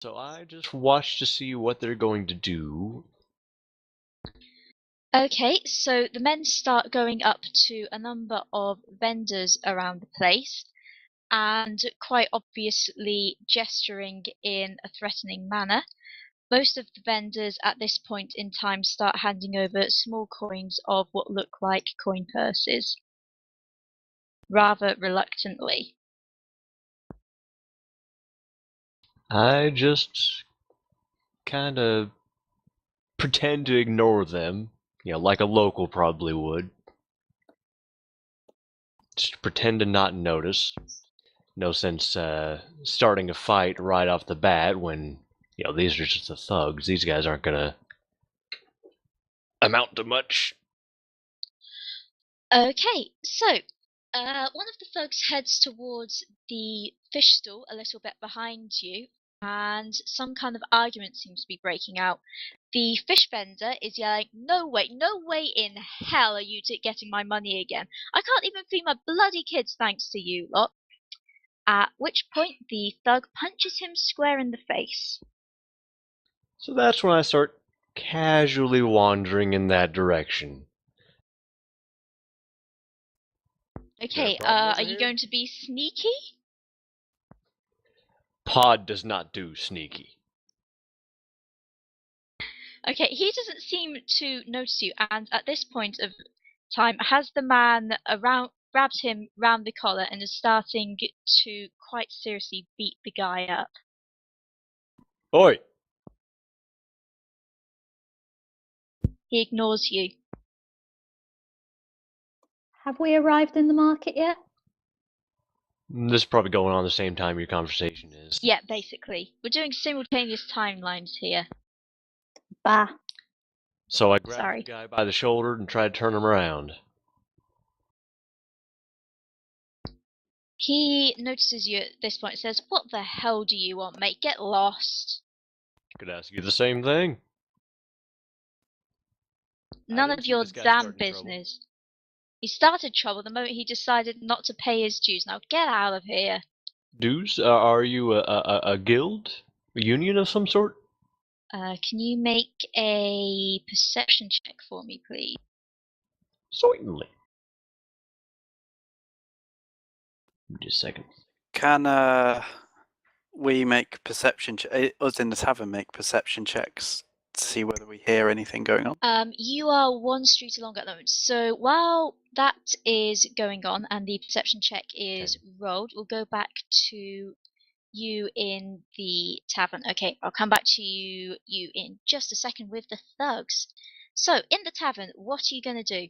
So I just watch to see what they're going to do. Okay, so the men start going up to a number of vendors around the place and quite obviously gesturing in a threatening manner. Most of the vendors at this point in time start handing over small coins of what look like coin purses, rather reluctantly. I just kind of pretend to ignore them, like a local probably would. Just pretend to not notice. No sense starting a fight right off the bat when, these are just the thugs. These guys aren't gonna amount to much. Okay, so one of the thugs heads towards the fish stall a little bit behind you, and some kind of argument seems to be breaking out. The fish vendor is yelling, no way in hell are you getting my money again. I can't even feed my bloody kids thanks to you lot. At which point the thug punches him square in the face. So that's when I start casually wandering in that direction. Okay, are you going to be sneaky? Pod does not do sneaky. Okay, he doesn't seem to notice you, and at this point of time has the man around grabs him round the collar and is starting to quite seriously beat the guy up. Oi! He ignores you. Have we arrived in the market yet? This is probably going on the same time your conversation is. Yeah, basically. We're doing simultaneous timelines here. Bah. So I grabbed the guy by the shoulder and tried to turn him around. He notices you at this point and says, what the hell do you want, mate? Get lost. Could ask you the same thing. None of your damn business. He started trouble the moment he decided not to pay his dues. Now get out of here. Dues? Are you a guild? A union of some sort? Can you make a perception check for me, please? Certainly. Just a second. Can we make perception us in the tavern make perception checks to see whether we hear anything going on? You are one street along at the moment. So while that is going on and the perception check is rolled, we'll go back to you in the tavern. Okay, I'll come back to you in just a second with the thugs. So in the tavern, what are you gonna do?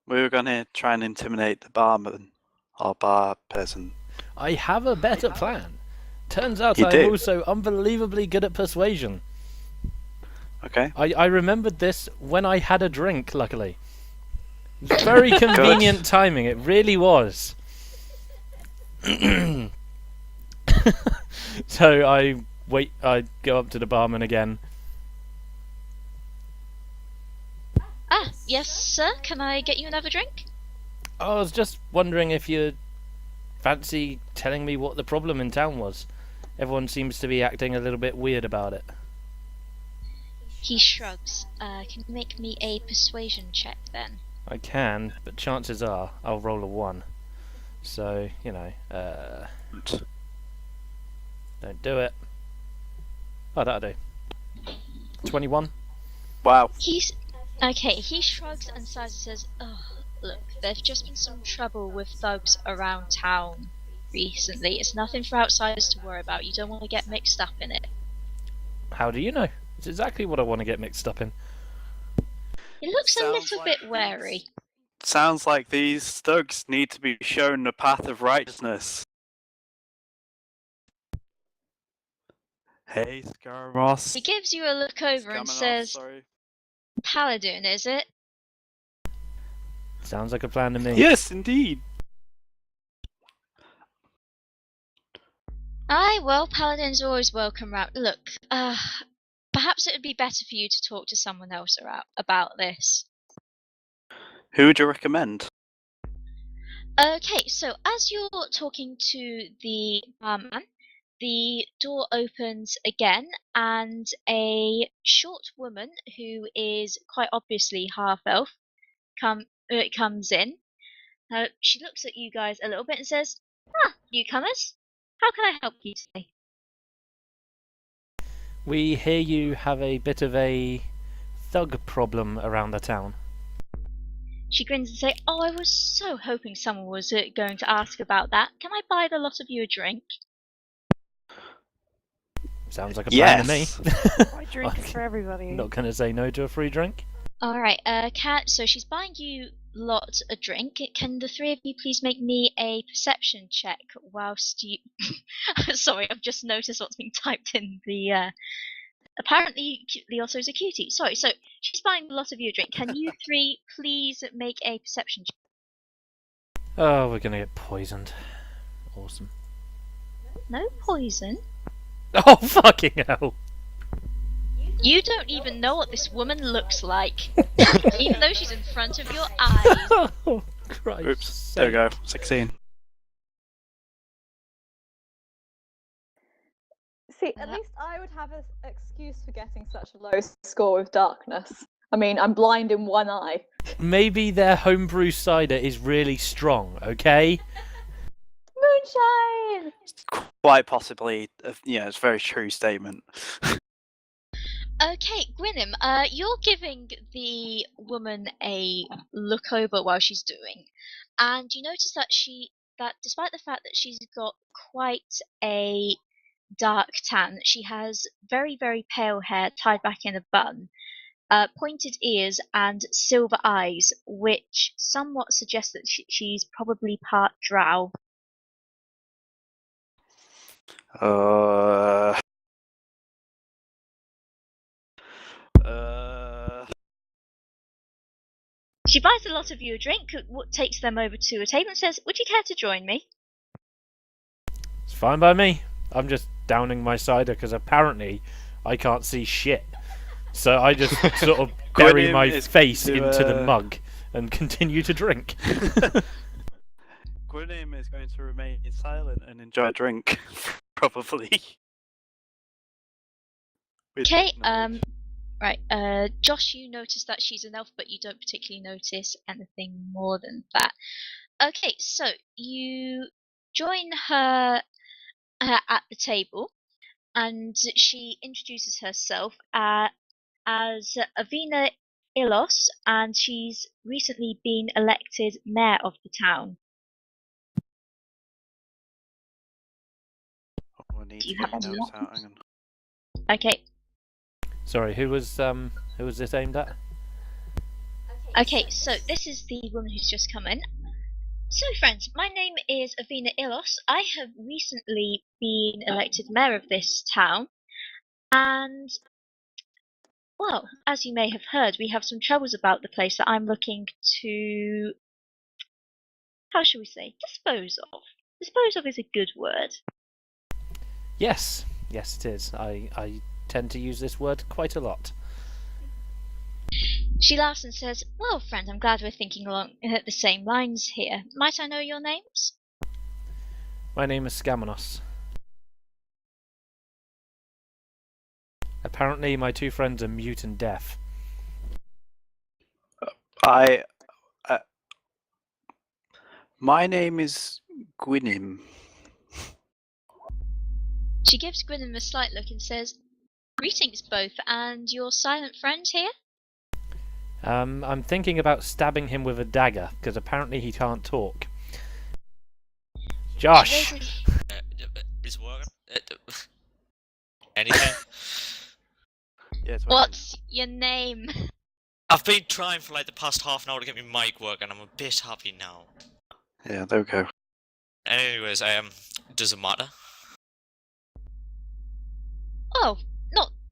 We were gonna try and intimidate the barman, our bar person. I have a better plan. Turns out I'm also unbelievably good at persuasion. Okay. I remembered this when I had a drink, luckily. Very convenient timing, it really was. So I go up to the barman again. Ah, yes, sir. Can I get you another drink? I was just wondering if you'd fancy telling me what the problem in town was. Everyone seems to be acting a little bit weird about it. He shrugs. Can you make me a persuasion check then? I can, but chances are I'll roll a 1. So, don't do it. Oh, that'll do. 21. Wow. He shrugs and sighs and says, oh, look, there's just been some trouble with thugs around town recently. It's nothing for outsiders to worry about. You don't want to get mixed up in it. How do you know? It's exactly what I want to get mixed up in. He looks a little bit wary. Sounds like these thugs need to be shown the path of righteousness. Hey, Scaramouche. He gives you a look over and says, Paladin, is it? Sounds like a plan to me. Yes, indeed. Aye, well, Paladin's always welcome round. Look, perhaps it would be better for you to talk to someone else about this. Who would you recommend? Okay, so as you're talking to the barman, the door opens again, and a short woman who is quite obviously half elf comes in. She looks at you guys a little bit and says, "Ah, newcomers, how can I help you today?" We hear you have a bit of a thug problem around the town. She grins and says, "Oh, I was so hoping someone was going to ask about that. Can I buy the lot of you a drink?" Sounds like a plan to me. Yes. Free drinks for everybody. Not going to say no to a free drink. Alright, Kat, so she's buying you lot a drink. Can the three of you please make me a perception check whilst you... Sorry, I've just noticed what's being typed in the... Apparently, Leoto's a cutie. Sorry, so she's buying a lot of you a drink. Can you three please make a perception check? Oh, we're going to get poisoned. Awesome. No poison. Oh, fucking hell. You don't even know what this woman looks like, even though she's in front of your eyes. Oh, Christ. Oops. There we go. 16. See, at least I would have an excuse for getting such a low score with darkness. I mean, I'm blind in one eye. Maybe their homebrew cider is really strong, okay? Moonshine! Quite possibly, it's a very true statement. Okay, Gwynim, you're giving the woman a look over while she's doing, and you notice that despite the fact that she's got quite a dark tan, she has very, very pale hair tied back in a bun, pointed ears, and silver eyes, which somewhat suggests that she's probably part drow. She buys a lot of you a drink, takes them over to a table and says, "Would you care to join me?" It's fine by me. I'm just downing my cider because apparently I can't see shit. So I just sort of bury Gwynim my is face to, into the mug and continue to drink. Gwynim is going to remain silent and enjoy a drink, probably. With Okay, knowledge. right, Josh, you notice that she's an elf, but you don't particularly notice anything more than that. Okay, so you join her at the table, and she introduces herself as Avina Ilos, and she's recently been elected mayor of the town. We'll need Do to you get have your any notes luck? out. Hang on. Okay, Sorry, who was this aimed at? okay, so this is the woman who's just come in. So, friends, my name is Avina Ilos. I have recently been elected mayor of this town, and, well, as you may have heard, we have some troubles about the place that I'm looking to, how shall we say, dispose of. Dispose of is a good word. Yes, yes it is. I tend to use this word quite a lot. She laughs and says, "Well, friend, I'm glad we're thinking along the same lines here. Might I know your names?" My name is Skamanos. Apparently my two friends are mute and deaf. My name is Gwynim. She gives Gwynim a slight look and says, "Greetings both, and your silent friend here?" I'm thinking about stabbing him with a dagger, because apparently he can't talk. Josh! Is working? Anything? Yeah, it's What's your name? I've been trying for like the past half an hour to get my mic working. I'm a bit happy now. Yeah, there we go. Anyways, does it matter? Oh,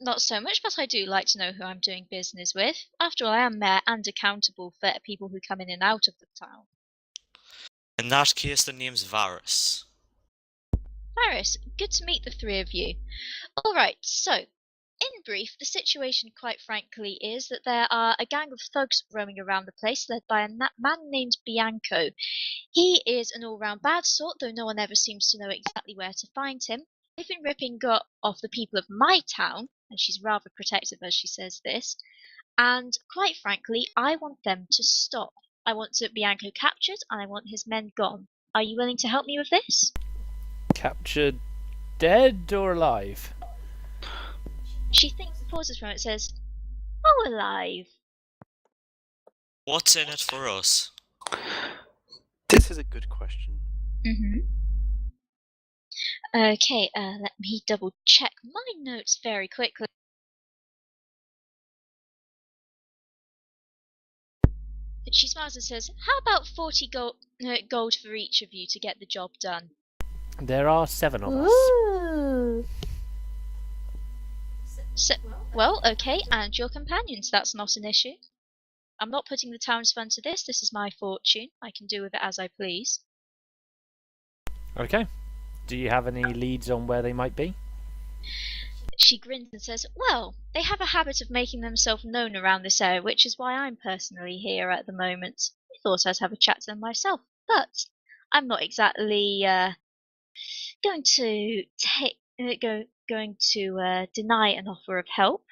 not so much, but I do like to know who I'm doing business with. After all, I am mayor and accountable for people who come in and out of the town. In that case, the name's Varus. Varys, good to meet the three of you. Alright, so, in brief, the situation, quite frankly, is that there are a gang of thugs roaming around the place, led by a man named Bianco. He is an all-round bad sort, though no one ever seems to know exactly where to find him. They've been ripping gut off the people of my town, and she's rather protective as she says this, and quite frankly, I want them to stop. I want Bianco captured, and I want his men gone. Are you willing to help me with this? Captured dead or alive? She pauses for a moment and says, "Oh, alive." What's in it for us? This is a good question. Okay, let me double check my notes very quickly. She smiles and says, "How about 40 gold for each of you to get the job done?" There are 7 of us. Ooh. So, well, okay, and your companions, that's not an issue. I'm not putting the town's fund to this. This is my fortune. I can do with it as I please. Okay. Do you have any leads on where they might be? She grins and says, "Well, they have a habit of making themselves known around this area, which is why I'm personally here at the moment. I thought I'd have a chat to them myself, but I'm not exactly going to deny an offer of help."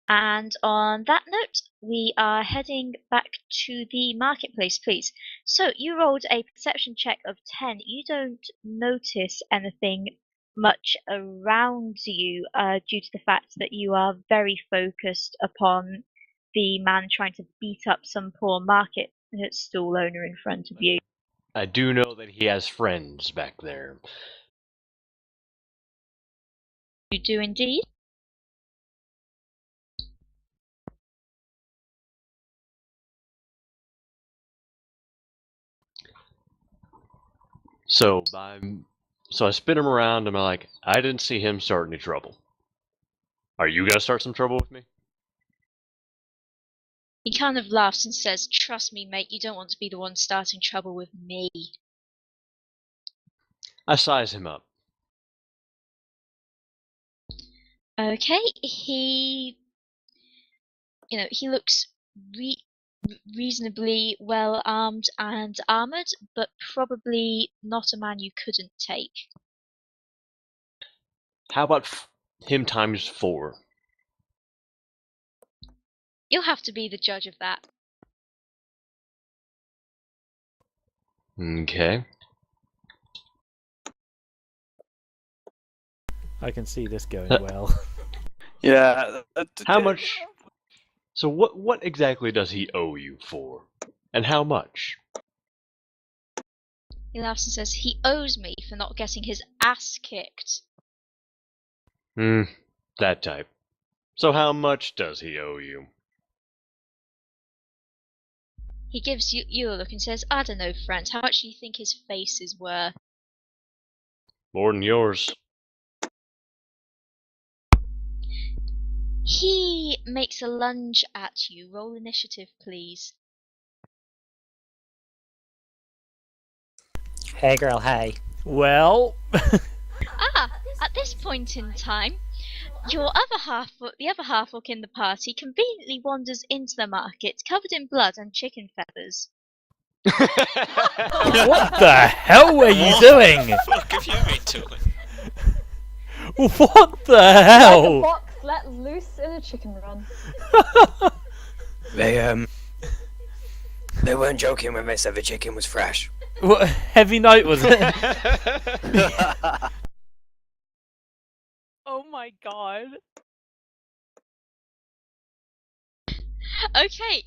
And on that note, we are heading back to the marketplace, please. So you rolled a perception check of 10. You don't notice anything much around you due to the fact that you are very focused upon the man trying to beat up some poor market stall owner in front of you. I do know that he has friends back there. You do indeed. So I spin him around and I'm like, I didn't see him start any trouble. Are you gonna start some trouble with me? He kind of laughs and says, "Trust me, mate, you don't want to be the one starting trouble with me." I size him up. Okay, he looks reasonably well armed and armored, but probably not a man you couldn't take. How about him times 4? You'll have to be the judge of that. Okay. I can see this going well. Yeah. How much? So what exactly does he owe you for? And how much? He laughs and says, "He owes me for not getting his ass kicked." That type. So how much does he owe you? He gives you a look and says, "I don't know, friend, how much do you think his face is worth?" More than yours. He makes a lunge at you. Roll initiative, please. Hey girl, hey. Well, At this point in time, the other half orc in the party conveniently wanders into the market, covered in blood and chicken feathers. what the hell were you doing? Fuck have you been doing? What the Like a hell? fox let loose in a chicken run. They weren't joking when they said the chicken was fresh. What heavy night was it? Oh my god. Okay.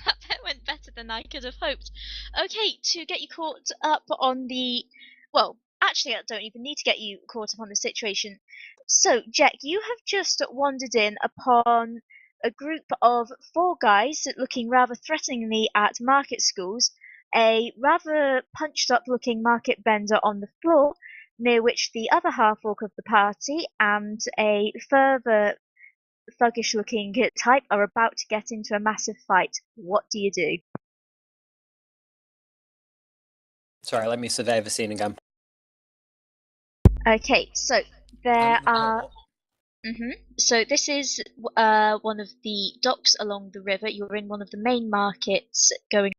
That bit went better than I could have hoped. Okay, to get you caught up on the... Well, actually, I don't even need to get you caught up on the situation. So, Jack, you have just wandered in upon a group of 4 guys looking rather threateningly at market schools, a rather punched up looking market vendor on the floor, near which the other half orc of the party and a further thuggish looking type are about to get into a massive fight. What do you do? Sorry, let me survey the scene again. Okay, so there the are. port. So this is one of the docks along the river. You're in one of the main markets going